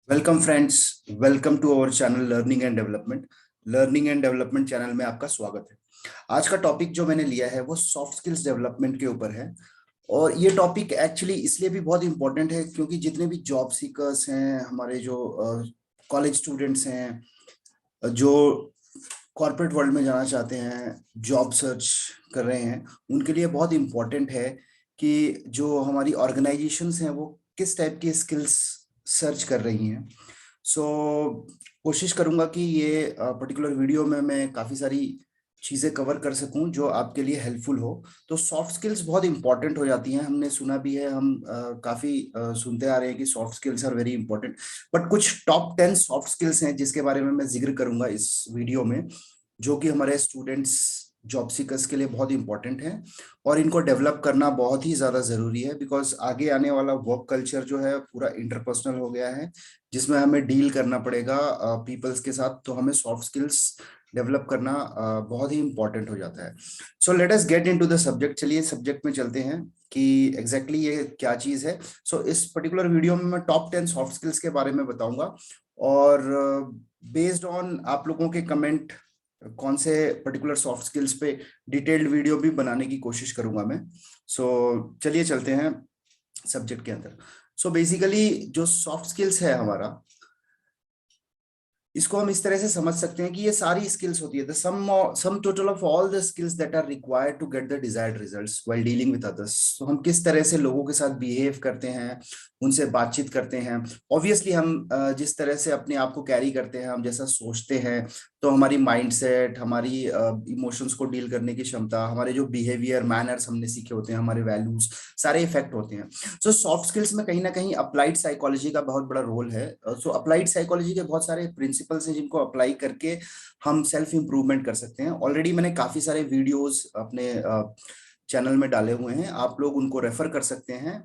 Welcome friends. Welcome to our channel learning and development. Learning and development channel में आपका स्वागत है। आज का टॉपिक जो मैंने लिया है वो सॉफ्ट स्किल्स डेवलपमेंट के ऊपर है। और ये टॉपिक एक्चुअली इसलिए भी बहुत इंपॉर्टेंट है क्योंकि जितने भी जॉब सीकर्स हैं, हमारे जो कॉलेज स्टूडेंट्स हैं, जो कॉर्पोरेट वर्ल्ड में जाना चाहते हैं, जॉब सर्च कर रहे हैं, उनके लिए बहुत इंपॉर्टेंट है कि जो हमारी ऑर्गेनाइजेशंस हैं वो किस टाइप की स्किल्स सर्च कर रही हैं। सो कोशिश करूंगा कि ये पर्टिकुलर वीडियो में मैं काफ़ी सारी चीज़ें कवर कर सकूं जो आपके लिए हेल्पफुल हो। तो सॉफ्ट स्किल्स बहुत इंपॉर्टेंट हो जाती हैं, हमने सुना भी है, हम काफ़ी सुनते आ रहे हैं कि soft skills are very important. But कुछ टॉप 10 सॉफ्ट स्किल्स हैं जिसके बारे में मैं जिक्र करूंगा इस वीडियो में, जो कि हमारे स्टूडेंट्स, जॉब सीकर्स के लिए बहुत इंपॉर्टेंट है। और इनको डेवलप करना बहुत ही ज़्यादा ज़रूरी है बिकॉज आगे आने वाला वर्क कल्चर जो है पूरा इंटरपर्सनल हो गया है, जिसमें हमें डील करना पड़ेगा पीपल्स के साथ। तो हमें सॉफ्ट स्किल्स डेवलप करना बहुत ही इंपॉर्टेंट हो जाता है। So let us get into the subject. चलिए सब्जेक्ट में चलते हैं कि एग्जैक्टली ये क्या चीज़ है। सो इस पर्टिकुलर वीडियो में मैं टॉप 10 सॉफ्ट स्किल्स के बारे में बताऊंगा। और बेस्ड ऑन आप लोगों के कमेंट, कौन से पर्टिकुलर सॉफ्ट स्किल्स पे डिटेल्ड वीडियो भी बनाने की कोशिश करूंगा मैं। सो चलिए चलते हैं सब्जेक्ट के अंदर। सो बेसिकली जो सॉफ्ट स्किल्स है हमारा, इसको हम इस तरह से समझ सकते हैं कि ये सारी स्किल्स होती है the sum total of all the skills that are required to get the desired results while dealing with others. तो हम किस तरह से लोगों के साथ बिहेव करते हैं, उनसे बातचीत करते हैं। ऑब्वियसली हम जिस तरह से अपने आप को कैरी करते हैं, हम जैसा सोचते हैं, तो हमारी माइंडसेट, हमारी इमोशंस को डील करने की क्षमता, हमारे जो बिहेवियर मैनर्स हमने सीखे होते हैं, हमारे वैल्यूज, सारे इफेक्ट होते हैं। सो सॉफ्ट स्किल्स में कहीं ना कहीं अप्लाइड साइकोलॉजी का बहुत बड़ा रोल है। सो अप्लाइड साइकोलॉजी के बहुत सारे प्रिंसिपल्स हैं जिनको अप्लाई करके हम सेल्फ इंप्रूवमेंट कर सकते हैं। ऑलरेडी मैंने काफी सारे वीडियोस अपने चैनल में डाले हुए हैं, आप लोग उनको रेफर कर सकते हैं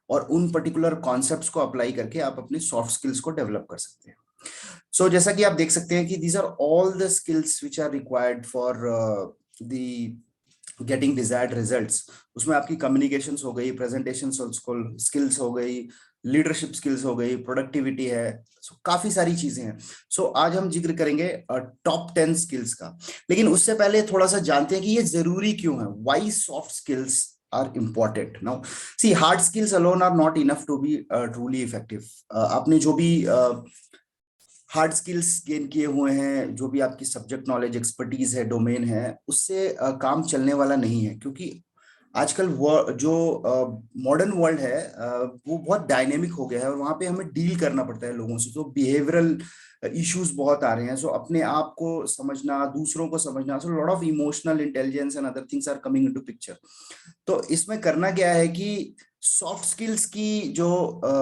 और उन पर्टिकुलर कॉन्सेप्ट्स को अप्लाई करके आप अपनी सॉफ्ट स्किल्स को डेवलप कर सकते हैं। सो जैसा कि आप देख सकते हैं कि these are all the skills which are required for the getting desired results. उसमें आपकी कम्युनिकेशंस हो गई, प्रेजेंटेशन स्किल्स हो गई, लीडरशिप स्किल्स हो गई, प्रोडक्टिविटी है। काफी सारी चीजें हैं। आज हम जिक्र करेंगे टॉप 10 स्किल्स का। लेकिन उससे पहले थोड़ा सा जानते हैं कि ये जरूरी क्यों है, why soft skills are important now. See, hard skills alone are not enough to be truly effective. आपने जो भी हार्ड स्किल्स गेन किए हुए हैं, जो भी आपकी सब्जेक्ट नॉलेज, एक्सपर्टीज है, डोमेन है, उससे काम चलने वाला नहीं है। क्योंकि आजकल जो मॉडर्न वर्ल्ड है वो बहुत डायनेमिक हो गया है और वहां पे हमें डील करना पड़ता है लोगों से। तो बिहेवियरल इश्यूज बहुत आ रहे हैं। सो अपने आप को समझना, दूसरों को समझना, so lot of emotional intelligence and other things are coming into picture. तो इसमें करना क्या है कि सॉफ्ट स्किल्स की जो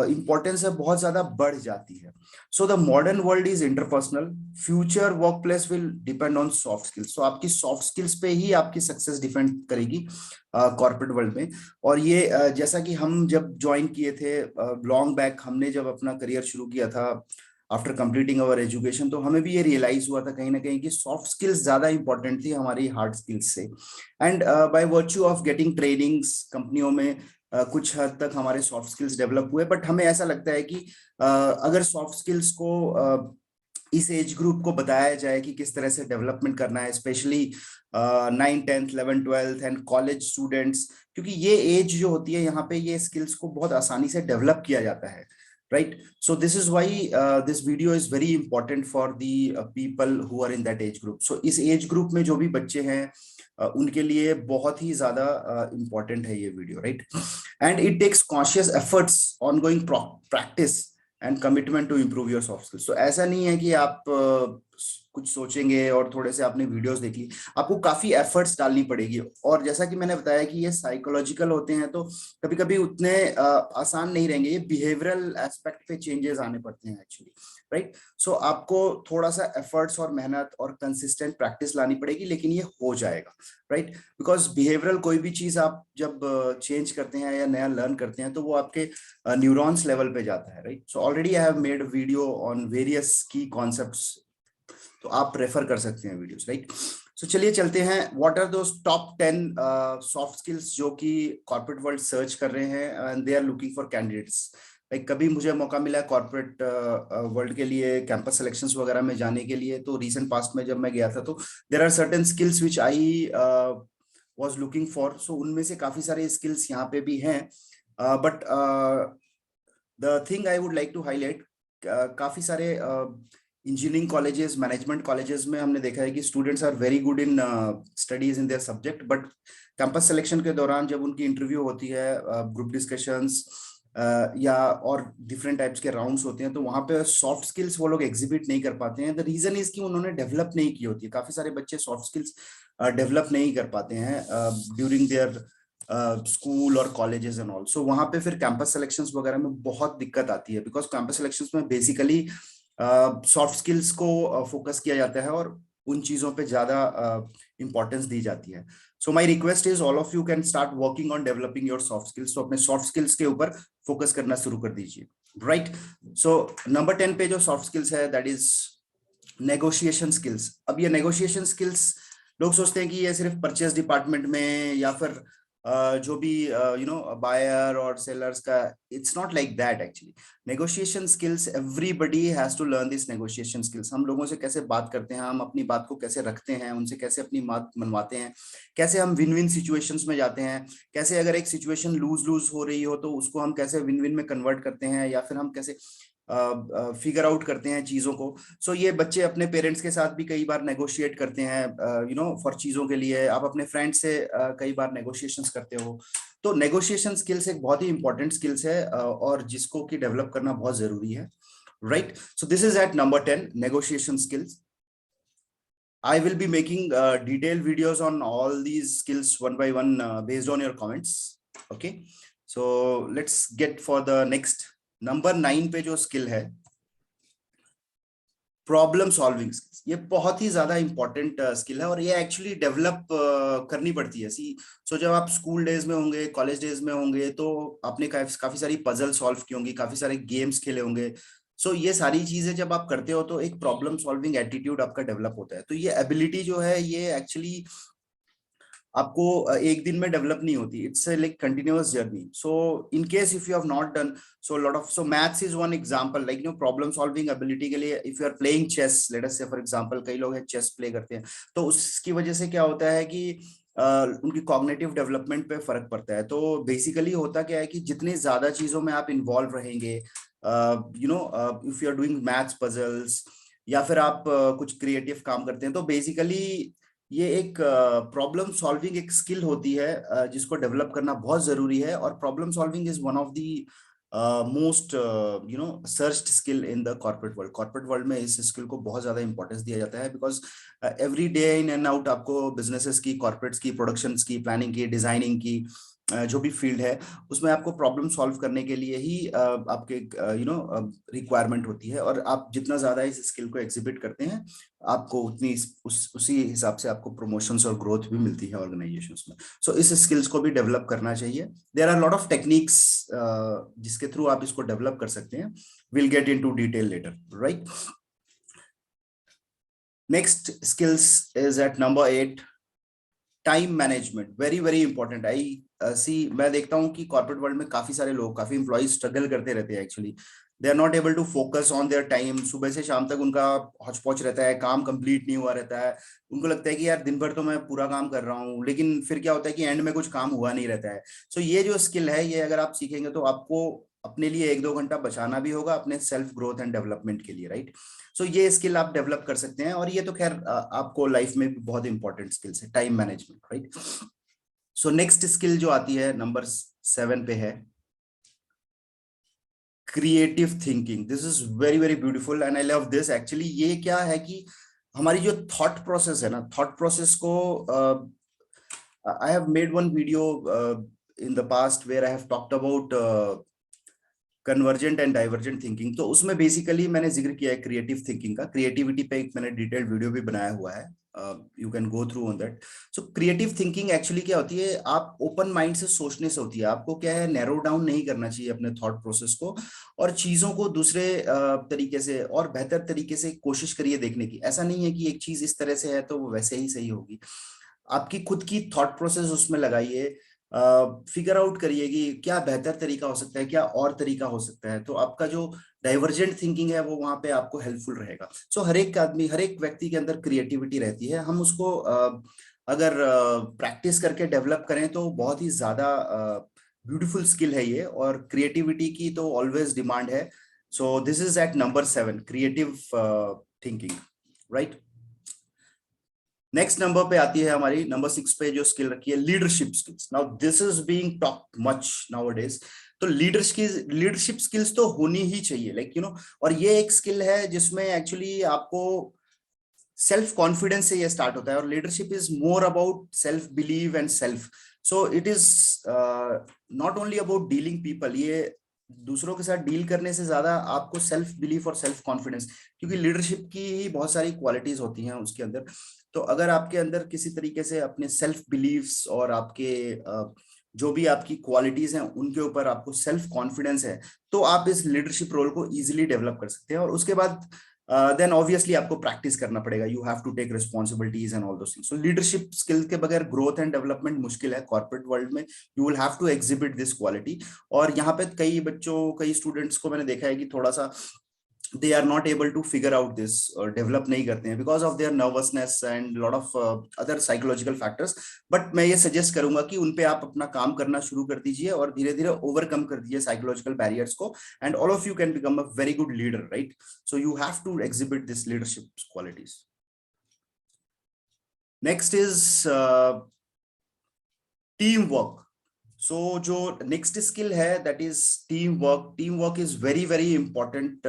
इंपॉर्टेंस है बहुत ज्यादा बढ़ जाती है। So the modern world is interpersonal, future work place will depend on soft skills. तो आपकी सॉफ्ट स्किल्स पे ही आपकी सक्सेस डिपेंड करेगी कॉर्पोरेट वर्ल्ड में। और ये जैसा कि हम जब ज्वाइन किए थे लॉन्ग बैक, हमने जब अपना करियर शुरू किया था आफ्टर कंप्लीटिंग अवर एजुकेशन, तो हमें भी ये रियलाइज हुआ था कहीं ना कहीं कि सॉफ्ट स्किल्स ज्यादा इंपॉर्टेंट थी हमारी हार्ड स्किल्स से। And by virtue of getting trainings कंपनियों में कुछ हद तक हमारे सॉफ्ट स्किल्स डेवलप हुए। बट हमें ऐसा लगता है कि अगर सॉफ्ट स्किल्स को इस एज ग्रुप को बताया जाए कि किस तरह से डेवलपमेंट करना है, specially 9th 10th 11th 12th and college students, क्योंकि ये एज जो होती है यहाँ पे ये स्किल्स को बहुत आसानी से डेवलप किया जाता है। Right. So this is why this video is very important for the people who are in that age group. So इस एज ग्रुप में जो भी बच्चे हैं उनके लिए बहुत ही ज्यादा इंपॉर्टेंट है ये video. Right. And it takes conscious efforts, ongoing practice and commitment to improve your soft skills. तो ऐसा नहीं है कि आप कुछ सोचेंगे और थोड़े से आपने वीडियोस देख ली, आपको काफी एफर्ट्स डालनी पड़ेगी। और जैसा कि मैंने बताया कि ये साइकोलॉजिकल होते हैं, तो कभी कभी उतने आसान नहीं रहेंगे, ये बिहेवियरल एस्पेक्ट पे चेंजेस आने पड़ते हैं एक्चुअली। राइट। सो आपको थोड़ा सा एफर्ट्स और मेहनत और कंसिस्टेंट प्रैक्टिस लानी पड़ेगी, लेकिन ये हो जाएगा। राइट। बिकॉज बिहेवियरल कोई भी चीज आप जब चेंज करते हैं या नया लर्न करते हैं तो वो आपके न्यूरॉन्स लेवल पे जाता है। Right. So already I have made video on various की कॉन्सेप्ट्स, तो आप रेफर कर सकते हैं वीडियोस। राइट। सो चलिए चलते हैं, what are those top 10 soft skills जो कि कॉर्पोरेट वर्ल्ड सर्च कर रहे हैं and they are looking for candidates. Like कभी मुझे मौका मिला कॉर्पोरेट वर्ल्ड के लिए कैंपस सिलेक्शंस वगैरह में जाने के लिए, तो रिसेंट पास्ट में जब मैं गया था तो there are certain skills which I was looking for. So उनमें से काफी सारे स्किल्स यहाँ पे भी हैं, but the thing I would like to highlight, काफी सारे इंजीनियरिंग कॉलेजेस, मैनेजमेंट कॉलेजेस में हमने देखा है कि students are very good in studies in their subject, but campus selection के दौरान जब उनकी इंटरव्यू होती है, ग्रुप डिस्कशंस या और डिफरेंट टाइप्स के राउंड्स होते हैं, तो वहां पे सॉफ्ट स्किल्स वो लोग एग्जिबिट नहीं कर पाते हैं। द रीजन इज कि उन्होंने डेवलप नहीं की होती है। काफी सारे बच्चे सॉफ्ट स्किल्स डेवलप नहीं कर पाते हैं ड्यूरिंग देयर स्कूल और कॉलेजेस एंड ऑल। सो वहां पे फिर कैंपस सिलेक्शंस वगैरह में बहुत दिक्कत आती है, बिकॉज कैंपस सिलेक्शंस में बेसिकली सॉफ्ट स्किल्स को फोकस किया जाता है और उन चीजों पे ज्यादा इंपॉर्टेंस दी जाती है। So my request is all of you can start working on developing your soft skills. तो अपने सॉफ्ट स्किल्स के ऊपर फोकस करना शुरू कर दीजिए, राइट। सो नंबर 10 पे जो सॉफ्ट स्किल्स है दैट इज नेगोशिएशन स्किल्स। अब ये नेगोशिएशन स्किल्स लोग सोचते हैं कि ये सिर्फ परचेज डिपार्टमेंट में या फिर जो भी बायर और सेलर्स का, it's not like that actually. Negotiation skills, everybody has to learn this negotiation skills. हम लोगों से कैसे बात करते हैं, हम अपनी बात को कैसे रखते हैं, उनसे कैसे अपनी बात मनवाते हैं, कैसे हम विन विन सिचुएशंस में जाते हैं, कैसे अगर एक सिचुएशन लूज लूज हो रही हो तो उसको हम कैसे विन विन में कन्वर्ट करते हैं, या फिर हम कैसे फिगर आउट करते हैं चीजों को। सो ये बच्चे अपने पेरेंट्स के साथ भी कई बार नेगोशिएट करते हैं फॉर चीजों के लिए। आप अपने फ्रेंड से कई बार नेगोशिएशंस करते हो। तो नेगोशिएशन स्किल्स एक बहुत ही इंपॉर्टेंट स्किल्स है और जिसको कि डेवलप करना बहुत जरूरी है, right. So this is at number 10, negotiation skills. I will be making detailed videos on all these skills one by one based on your comments. Okay, so let's get for the next. Number 9 पे जो skill है problem solving skills, ये बहुत ही ज्यादा important skill है और ये actually develop करनी पड़ती है। सो जब आप स्कूल डेज में होंगे, कॉलेज डेज में होंगे, तो आपने काफी सारी पजल सॉल्व की होंगी, काफी सारे गेम्स खेले होंगे। सो ये सारी चीजें जब आप करते हो तो एक प्रॉब्लम सॉल्विंग एटीट्यूड आपका डेवलप होता है। तो ये एबिलिटी जो है ये एक्चुअली आपको एक दिन में डेवलप नहीं होती, it's like continuous journey. So in case if you have not done so lot of, so maths is one example, like problem solving ability के लिए if you are playing chess, let us say for example, कई लोग हैं chess play करते हैं, तो उसकी वजह से क्या होता है कि उनकी कॉग्निटिव डेवलपमेंट पे फर्क पड़ता है। तो बेसिकली होता क्या है कि जितनी ज्यादा चीजों में आप इन्वॉल्व रहेंगे, if you are doing maths puzzles या फिर आप कुछ क्रिएटिव काम करते हैं, तो बेसिकली ये एक प्रॉब्लम सॉल्विंग एक स्किल होती है जिसको डेवलप करना बहुत जरूरी है। और problem solving is one of the most searched skill in the corporate world. Corporate world में इस स्किल को बहुत ज्यादा इंपॉर्टेंस दिया जाता है, because every day in and out आपको बिजनेसेस की, कॉर्पोरेट्स की, प्रोडक्शंस की, प्लानिंग की, डिजाइनिंग की, जो भी फील्ड है उसमें आपको प्रॉब्लम सॉल्व करने के लिए ही आपके रिक्वायरमेंट होती है। और आप जितना ज्यादा इस स्किल को एग्जिबिट करते हैं, आपको उतनी उसी हिसाब से आपको प्रमोशंस और ग्रोथ भी मिलती है ऑर्गेनाइजेशंस में। सो इस स्किल्स को भी डेवलप करना चाहिए। There are lot of techniques जिसके थ्रू आप इसको डेवलप कर सकते हैं। Will get into detail later, right. Next skills is at number 8, time management. Very very important. I see, मैं देखता हूँ कि कॉर्पोरेट वर्ल्ड में काफी सारे लोग, काफी एम्प्लॉइज स्ट्रगल करते रहते हैं actually. They are not able to focus on their time. सुबह से शाम तक उनका हौच पौच रहता है, काम कंप्लीट नहीं हुआ रहता है। उनको लगता है कि यार दिन भर तो मैं पूरा काम कर रहा हूँ, लेकिन फिर क्या होता है कि एंड में कुछ काम हुआ नहीं रहता है। सो ये जो स्किल है, ये अगर आप सीखेंगे तो आपको अपने लिए 1-2 घंटा बचाना भी होगा अपने सेल्फ ग्रोथ एंड डेवलपमेंट के लिए, राइट। सो ये स्किल आप डेवलप कर सकते हैं और ये तो खैर आपको लाइफ में भी बहुत इंपॉर्टेंट स्किल्स है, time management, right. So next skill जो आती है नंबर 7 पे है creative thinking. This is very very beautiful and I love this actually. ये क्या है कि हमारी जो थॉट प्रोसेस है ना, थॉट प्रोसेस को I have made one video in the past where I have talked about convergent and divergent thinking. तो उसमें बेसिकली मैंने जिक्र किया है क्रिएटिव थिंकिंग का। क्रिएटिविटी पे एक मैंने डिटेल्ड वीडियो भी बनाया हुआ है, you can go through on that. So creative thinking actually क्या होती है, आप ओपन माइंड से सोचने से होती है। आपको क्या है, नैरो डाउन नहीं करना चाहिए अपने थॉट प्रोसेस को, और चीजों को दूसरे तरीके से और बेहतर तरीके से कोशिश करिए देखने की। ऐसा नहीं है कि एक चीज इस तरह से है तो वो वैसे ही सही होगी। आपकी खुद की थॉट प्रोसेस उसमें लगाइए, फिगर आउट करिए कि क्या बेहतर तरीका हो सकता है, क्या और तरीका हो सकता है। तो आपका जो डाइवर्जेंट थिंकिंग है वो वहां पे आपको हेल्पफुल रहेगा। सो हर एक आदमी, हर एक व्यक्ति के अंदर क्रिएटिविटी रहती है, हम उसको अगर प्रैक्टिस करके डेवलप करें तो बहुत ही ज्यादा ब्यूटीफुल स्किल है ये, और क्रिएटिविटी की तो ऑलवेज डिमांड है। So this is at number 7, creative thinking, right. Next number पे आती है हमारी, नंबर 6 पे जो स्किल रखी है, leadership skills. Now this is being talked much nowadays. तो लीडरशिप स्किल्स तो होनी ही चाहिए, लाइक और ये एक स्किल है जिसमें एक्चुअली आपको सेल्फ कॉन्फिडेंस से ये स्टार्ट होता है, और leadership is more about self believe and self. So it is not only about dealing people, ये दूसरों के साथ डील करने से ज्यादा आपको सेल्फ बिलीफ और सेल्फ कॉन्फिडेंस, क्योंकि लीडरशिप की ही बहुत सारी क्वालिटीज होती हैं उसके अंदर। तो अगर आपके अंदर किसी तरीके से अपने सेल्फ बिलीव्स और आपके जो भी आपकी क्वालिटीज हैं उनके ऊपर आपको सेल्फ कॉन्फिडेंस है, तो आप इस लीडरशिप रोल को इजीली डेवलप कर सकते हैं। और उसके बाद देन ऑब्वियसली आपको प्रैक्टिस करना पड़ेगा, you have to take responsibilities and all those things. So leadership skill के बगैर ग्रोथ एंड डेवलपमेंट मुश्किल है कॉर्पोरेट वर्ल्ड में। You will have to exhibit this quality. और यहाँ पे कई बच्चों, कई स्टूडेंट्स को मैंने देखा है कि थोड़ा सा they are not able to figure out this, or develop नहीं करते हैं because of their nervousness and lot of other psychological factors। but मैं ये suggest करूंगा कि उन पे आप अपना काम करना शुरू कर दीजिए और धीरे धीरे overcome कर दीजिए psychological barriers को, and all of you can become a very good leader, right? So you have to exhibit this leadership qualities. Next is teamwork. सो जो नेक्स्ट स्किल है that is team work. Team work is very very important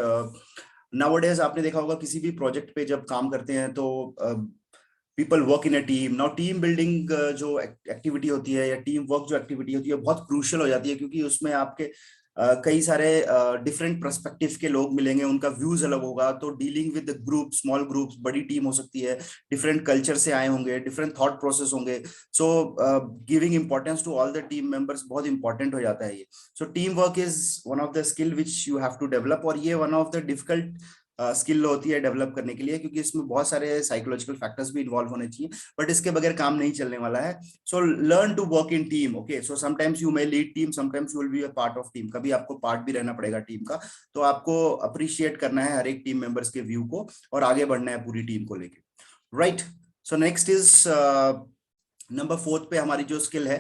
nowadays. आपने देखा होगा किसी भी project पे जब काम करते हैं तो people work in a team. Now team building जो एक्टिविटी होती है या टीम वर्क जो एक्टिविटी होती है बहुत क्रूशियल हो जाती है, क्योंकि उसमें आपके कई सारे डिफरेंट पर्सपेक्टिव के लोग मिलेंगे, उनका व्यूज अलग होगा। तो dealing with group, small groups, बड़ी टीम हो सकती है, डिफरेंट कल्चर से आए होंगे, डिफरेंट थॉट प्रोसेस होंगे। So giving importance to all the team members बहुत इंपॉर्टेंट हो जाता है ये। So team work is one of the skill which you have to develop, और ये one of the difficult skill होती है डेवलप करने के लिए, क्योंकि इसमें बहुत सारे साइकोलॉजिकल फैक्टर्स भी इन्वॉल्व होने चाहिए, बट इसके बगैर काम नहीं चलने वाला है। So learn to work in team. Okay, so sometimes you may lead team, sometimes you will be a part of team. कभी आपको पार्ट भी रहना पड़ेगा टीम का। तो आपको अप्रिशिएट करना है हर एक टीम मेंबर्स के व्यू को और आगे बढ़ना है पूरी टीम को लेके, right. So next is number 4 पे हमारी जो स्किल है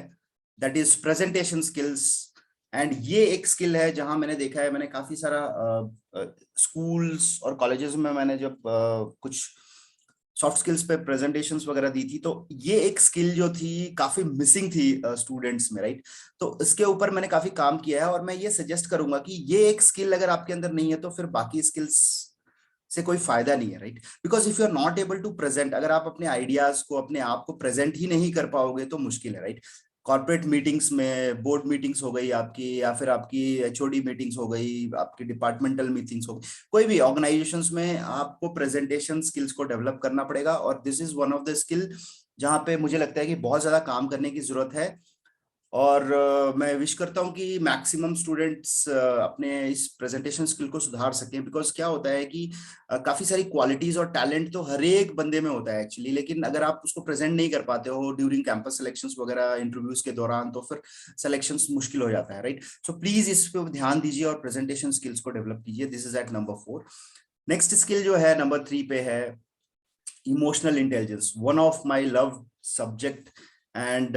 that is presentation skills. And ये एक स्किल है जहां मैंने देखा है, मैंने काफी सारा स्कूल्स और कॉलेजेस में मैंने जब कुछ सॉफ्ट स्किल्स पे प्रेजेंटेशंस वगैरह दी थी, तो ये एक स्किल जो थी काफी मिसिंग थी स्टूडेंट्स में, राइट। तो इसके ऊपर मैंने काफी काम किया है, और मैं ये सजेस्ट करूंगा कि ये एक स्किल अगर आपके अंदर नहीं है तो फिर बाकी स्किल्स से कोई फायदा नहीं है, right. Because if you are not able to present, अगर आप अपने आइडियाज को, अपने आप को प्रेजेंट ही नहीं कर पाओगे तो मुश्किल है, राइट। कॉर्पोरेट मीटिंग्स में, बोर्ड मीटिंग्स हो गई आपकी, या फिर आपकी एचओडी मीटिंग्स हो गई, आपकी डिपार्टमेंटल मीटिंग्स हो गई, कोई भी ऑर्गेनाइजेशंस में आपको प्रेजेंटेशन स्किल्स को डेवलप करना पड़ेगा। और this is one of the skill जहां पे मुझे लगता है कि बहुत ज्यादा काम करने की जरूरत है। और मैं विश करता हूं कि मैक्सिमम स्टूडेंट्स अपने इस प्रेजेंटेशन स्किल को सुधार सकें। बिकॉज क्या होता है कि काफी सारी क्वालिटीज और टैलेंट तो हर एक बंदे में होता है एक्चुअली, लेकिन अगर आप उसको प्रेजेंट नहीं कर पाते हो ड्यूरिंग कैंपस सिलेक्शंस वगैरह, इंटरव्यूज के दौरान, तो फिर सिलेक्शंस मुश्किल हो जाता है, राइट। सो प्लीज इस पे ध्यान दीजिए और प्रेजेंटेशन स्किल्स को डेवलप कीजिए। This is at number 4। Next skill जो है नंबर 3 पे है emotional intelligence, one of my love subject. And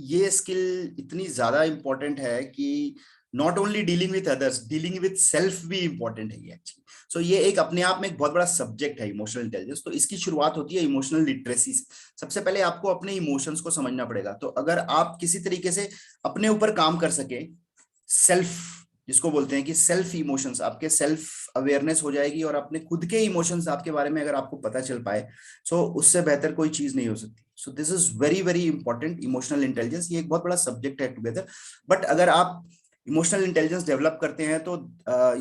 ये स्किल इतनी ज्यादा इंपॉर्टेंट है कि not only dealing with others, dealing with self भी इंपॉर्टेंट है ये एक्चुअली। सो ये एक अपने आप में एक बहुत बड़ा सब्जेक्ट है इमोशनल इंटेलिजेंस। तो इसकी शुरुआत होती है इमोशनल लिटरेसी से। सबसे पहले आपको अपने इमोशंस को समझना पड़ेगा। तो अगर आप किसी तरीके से अपने ऊपर काम कर सके, सेल्फ जिसको बोलते हैं कि सेल्फ इमोशंस, आपके सेल्फ अवेयरनेस हो जाएगी, और अपने खुद के इमोशंस आपके बारे में अगर आपको पता चल पाए, सो उससे बेहतर कोई चीज नहीं हो सकती। सो this is very very important, emotional intelligence. ये एक बहुत बड़ा सब्जेक्ट है टुगेदर। बट अगर आप इमोशनल इंटेलिजेंस डेवलप करते हैं तो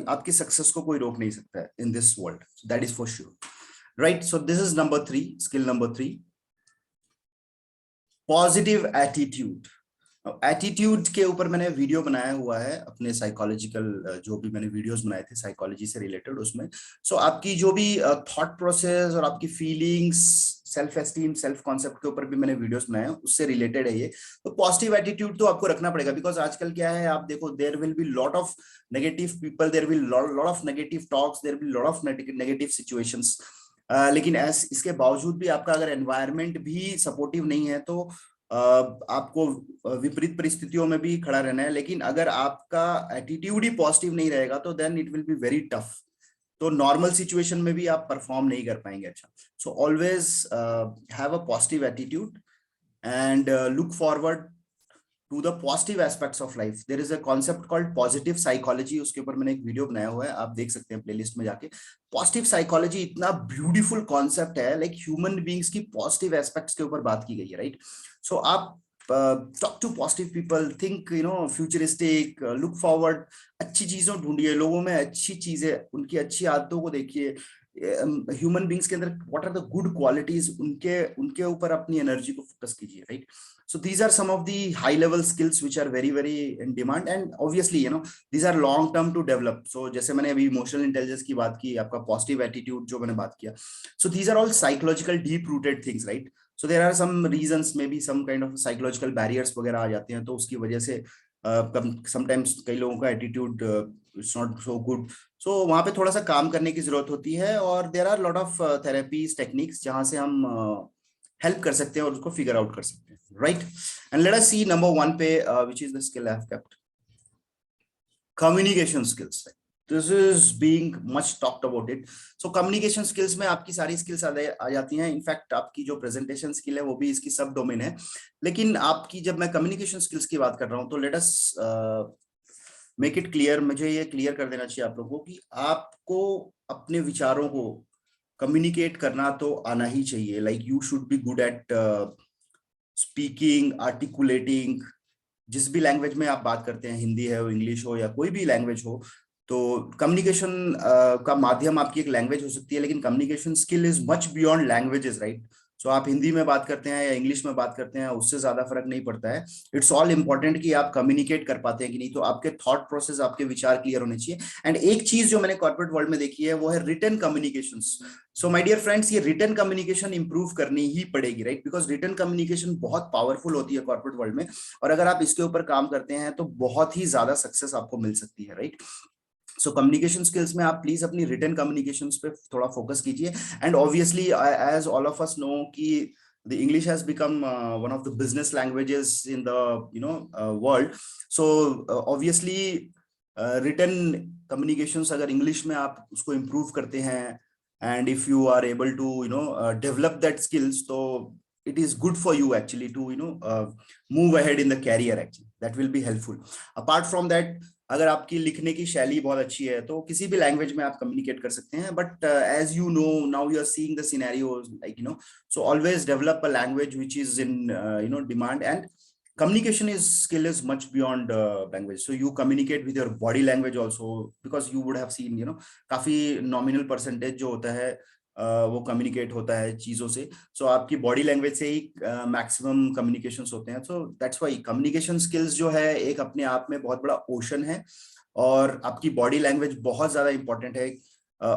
आपकी सक्सेस को कोई रोक नहीं सकता है in this world, that is for sure, right. So this is number 3, skill number 3, positive attitude. Attitude के ऊपर मैंने वीडियो बनाया हुआ है अपने साइकोलॉजिकल, जो भी मैंने वीडियोस बनाए थे साइकोलॉजी से रिलेटेड उसमें। सो आपकी जो भी थॉट प्रोसेस और आपकी feelings, self esteem, self concept के ऊपर भी मैंने वीडियोस बनाए हैं, उससे रिलेटेड है ये। तो पॉजिटिव एटीट्यूड तो आपको रखना पड़ेगा, बिकॉज आजकल क्या है, आप देखो, there will be lot of negative people, there will lot of negative talks, there will lot of negative situations. लेकिन ऐस इसके बावजूद भी आपका अगर एनवायरनमेंट भी सपोर्टिव नहीं है तो आपको विपरीत परिस्थितियों में भी खड़ा रहना है। लेकिन अगर आपका एटीट्यूड ही पॉजिटिव नहीं रहेगा तो then it will be very tough. तो नॉर्मल सिचुएशन में भी आप परफॉर्म नहीं कर पाएंगे अच्छा। So always have a positive attitude and look forward to the positive aspects of life. There is a concept called positive psychology, उसके ऊपर मैंने एक वीडियो बनाया हुआ है, आप देख सकते हैं प्लेलिस्ट में जाके। पॉजिटिव साइकोलॉजी इतना ब्यूटीफुल कॉन्सेप्ट है, लाइक ह्यूमन बीइंग्स की पॉजिटिव एस्पेक्ट्स के ऊपर बात की गई है, राइट। सो आप talk to positive people, think futuristic, look forward, अच्छी चीजों ढूंढिए, लोगों में अच्छी चीजें, उनकी अच्छी आदतों को देखिए। ह्यूमन बींग्स के अंदर what are the good qualities, उनके उनके ऊपर अपनी एनर्जी को फोकस कीजिए, right. So these are some of the high level skills which are very very in demand, and obviously these are long term to develop. So जैसे मैंने अभी emotional intelligence की बात की, आपका पॉजिटिव एटीट्यूड जो मैंने बात किया, so these are all psychological deep rooted things, right? So there are some reasons, maybe some kind of psychological barriers वगैरह आ जाते हैं, तो उसकी वजह से समटाइम्स कई लोगों का attitude it's not so good. So वहां पे थोड़ा सा काम करने की जरूरत होती है, और there are lot of therapies techniques जहां से हम हेल्प कर सकते हैं और उसको फिगर आउट कर सकते हैं, right. And let us see number 1 पे which is the skill I have kept, communication skills. This is being much talked about it. So communication skills में आपकी सारी स्किल्स आ जाती हैं। इनफैक्ट आपकी जो प्रेजेंटेशन स्किल है वो भी इसकी सब डोमेन है। लेकिन आपकी, जब मैं कम्युनिकेशन स्किल्स की बात कर रहा हूं, तो let us make it clear, मुझे ये क्लियर कर देना चाहिए आप लोगों को कि आपको अपने विचारों को कम्युनिकेट करना तो आना ही चाहिए। Like you should be good at speaking, articulating, जिस भी लैंग्वेज में आप बात करते हैं, हिंदी है, इंग्लिश हो या कोई भी लैंग्वेज हो। तो कम्युनिकेशन का माध्यम आपकी एक लैंग्वेज हो सकती है, लेकिन communication skill is much beyond languages, right. So आप हिंदी में बात करते हैं या इंग्लिश में बात करते हैं, उससे ज्यादा फर्क नहीं पड़ता है। इट्स ऑल इंपॉर्टेंट कि आप कम्युनिकेट कर पाते हैं कि नहीं। तो आपके थॉट प्रोसेस, आपके विचार क्लियर होने चाहिए। एंड एक चीज जो मैंने कॉर्पोरेट वर्ल्ड में देखी है वो है written communication. So my dear friends, ये रिटन कम्युनिकेशन इंप्रूव करनी ही पड़ेगी, राइट, बिकॉज रिटन कम्युनिकेशन बहुत पावरफुल होती है कॉर्पोरेट वर्ल्ड में। और अगर आप इसके ऊपर काम करते हैं तो बहुत ही ज्यादा सक्सेस आपको मिल सकती है, राइट। सो कम्युनिकेशन स्किल्स में आप प्लीज अपनी रिटन कम्युनिकेशन पे थोड़ा फोकस कीजिए। And obviously as all of us know कि the English has become one of the business languages in the world. So obviously written communications, अगर English में आप उसको improve करते हैं, and if you are able to develop that skills, तो it is good for you actually to move ahead in the career, actually that will be helpful. Apart from that, अगर आपकी लिखने की शैली बहुत अच्छी है तो किसी भी लैंग्वेज में आप कम्युनिकेट कर सकते हैं। But as you know, now you are seeing the scenarios, like so always develop a language which is in demand. And communication is skill is much beyond language. So you communicate with your body language also, because you would have seen काफी nominal percentage जो होता है वो communicate होता है चीजों से। सो आपकी बॉडी लैंग्वेज से ही मैक्सिमम कम्युनिकेशंस होते हैं। So that's why communication skills जो है एक अपने आप में बहुत बड़ा ओशन है, और आपकी बॉडी लैंग्वेज बहुत ज्यादा इंपॉर्टेंट है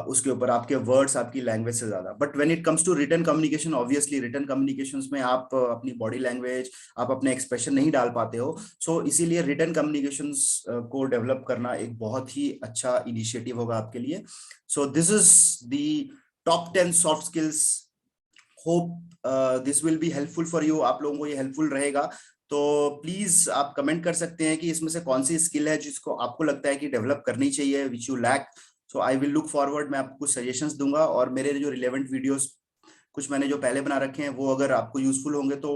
उसके ऊपर, आपके वर्ड्स आपकी लैंग्वेज से ज्यादा। But when it comes to written communication, obviously written communications में आप अपनी बॉडी लैंग्वेज, आप अपने एक्सप्रेशन नहीं डाल पाते हो। सो इसीलिए रिटन कम्युनिकेशंस को डेवलप करना एक बहुत ही अच्छा इनिशिएटिव होगा आपके लिए। सो this is the top 10 soft skills. Hope this will be helpful for you. आप लोगों को ये हेल्पफुल रहेगा तो प्लीज आप कमेंट कर सकते हैं कि इसमें से कौन सी स्किल है जिसको आपको लगता है कि डेवलप करनी चाहिए, which you lack. So I will look forward, मैं आपको कुछ सजेशंस दूंगा, और मेरे जो रिलेवेंट वीडियोस कुछ मैंने जो पहले बना रखे हैं वो अगर आपको यूजफुल होंगे तो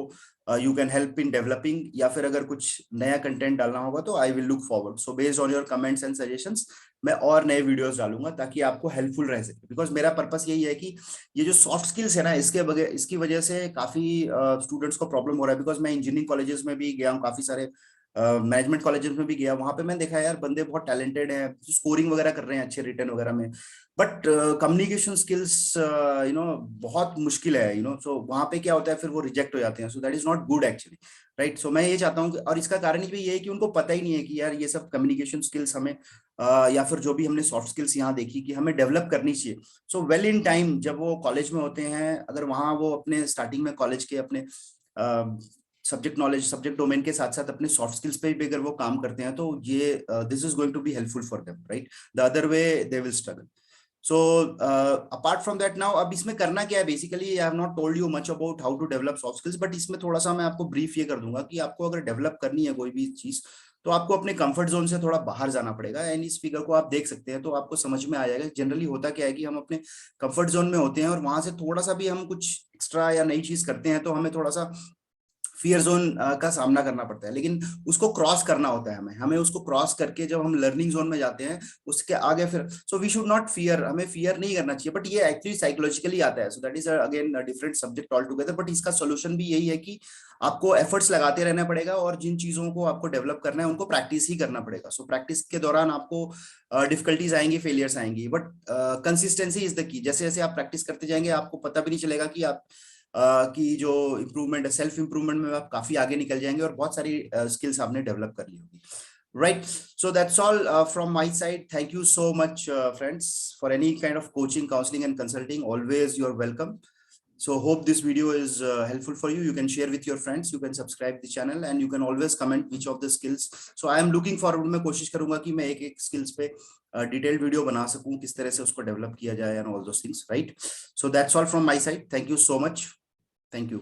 you can help in developing, या फिर अगर कुछ नया कंटेंट डालना होगा तो आई will look forward. So based on your comments and suggestions मैं और नए वीडियोस डालूंगा ताकि आपको हेल्पफुल रह सके। बिकॉज मेरा पर्पस यही है कि ये जो सॉफ्ट स्किल्स है ना, इसके बगैर, इसकी वजह से काफी स्टूडेंट्स को प्रॉब्लम हो रहा है। बिकॉज मैं इंजीनियरिंग कॉलेजेस में भी गया हूँ काफी सारे, मैनेजमेंट कॉलेजेस में भी गया, वहां पे मैंने देखा यार बंदे बहुत टैलेंटेड हैं, स्कोरिंग वगैरह कर रहे हैं अच्छे रिटर्न वगैरह में, बट कम्युनिकेशन स्किल्स बहुत मुश्किल है, सो वहां पे क्या होता है फिर वो रिजेक्ट हो जाते हैं, so that is not good actually, right. So मैं ये चाहता हूँ और इसका कारण ये है कि उनको पता ही नहीं है कि यार ये सब कम्युनिकेशन स्किल्स हमें या फिर जो भी हमने सॉफ्ट स्किल्स यहाँ देखी कि हमें डेवलप करनी चाहिए। सो वेल इन टाइम जब वो कॉलेज में होते हैं, अगर वहाँ वो अपने स्टार्टिंग में कॉलेज के अपने सब्जेक्ट नॉलेज, सब्जेक्ट डोमेन के साथ साथ अपने सॉफ्ट स्किल्स पे भी अगर वो काम करते हैं, तो ये this is going to be helpful for them, right. The other way they will struggle. So apart from that, now अब इसमें करना क्या है basically, I have not told you much about how to develop soft skills, but इसमें थोड़ा सा मैं आपको ब्रीफ ये कर दूंगा कि आपको अगर डेवलप करनी है कोई भी चीज, तो आपको अपने कंफर्ट जोन से थोड़ा बाहर जाना पड़ेगा। एंड इस फिगर को आप देख सकते हैं तो आपको समझ में आ जाएगा जनरली होता क्या है कि हम अपने कंफर्ट जोन में होते हैं और वहां से थोड़ा सा भी हम कुछ एक्स्ट्रा या नई चीज करते हैं तो हमें थोड़ा सा फियर जोन का सामना करना पड़ता है, लेकिन उसको क्रॉस करना होता है हमें, उसको क्रॉस करके जब हम लर्निंग जोन में जाते हैं उसके आगे फिर, so we should not fear, हमें फियर नहीं करना चाहिए, बट ये एक्चुअली साइकोलॉजिकली आता है, so that is again different subject all together. But इसका सोल्यूशन भी यही है कि आपको एफर्ट्स लगाते रहना पड़ेगा और जिन चीजों को आपको डेवलप करना है उनको प्रैक्टिस ही करना पड़ेगा। सो प्रैक्टिस के दौरान आपको डिफिकल्टीज आएंगी, फेलियर्स आएंगी, but consistency is the key. जैसे जैसे आप प्रैक्टिस करते जाएंगे आपको पता भी नहीं चलेगा कि आप की जो इम्प्रूवमेंट है, सेल्फ इम्प्रूवमेंट में आप काफी आगे निकल जाएंगे और बहुत सारी स्किल्स आपने डेवलप कर ली होगी, right? So that's all from my side. Thank you so much, friends. For any kind of coaching, counseling and consulting, always you're welcome. So hope this video is helpful for you. You can share with your friends, you can subscribe the channel and you can always comment which of the skills. So I am looking forward, मैं कोशिश करूंगा कि मैं एक एक skills पे detailed video बना सकूं, किस तरह से उसको डेवलप किया जाए and all those things, right? So that's all from my side. Thank you so much. Thank you.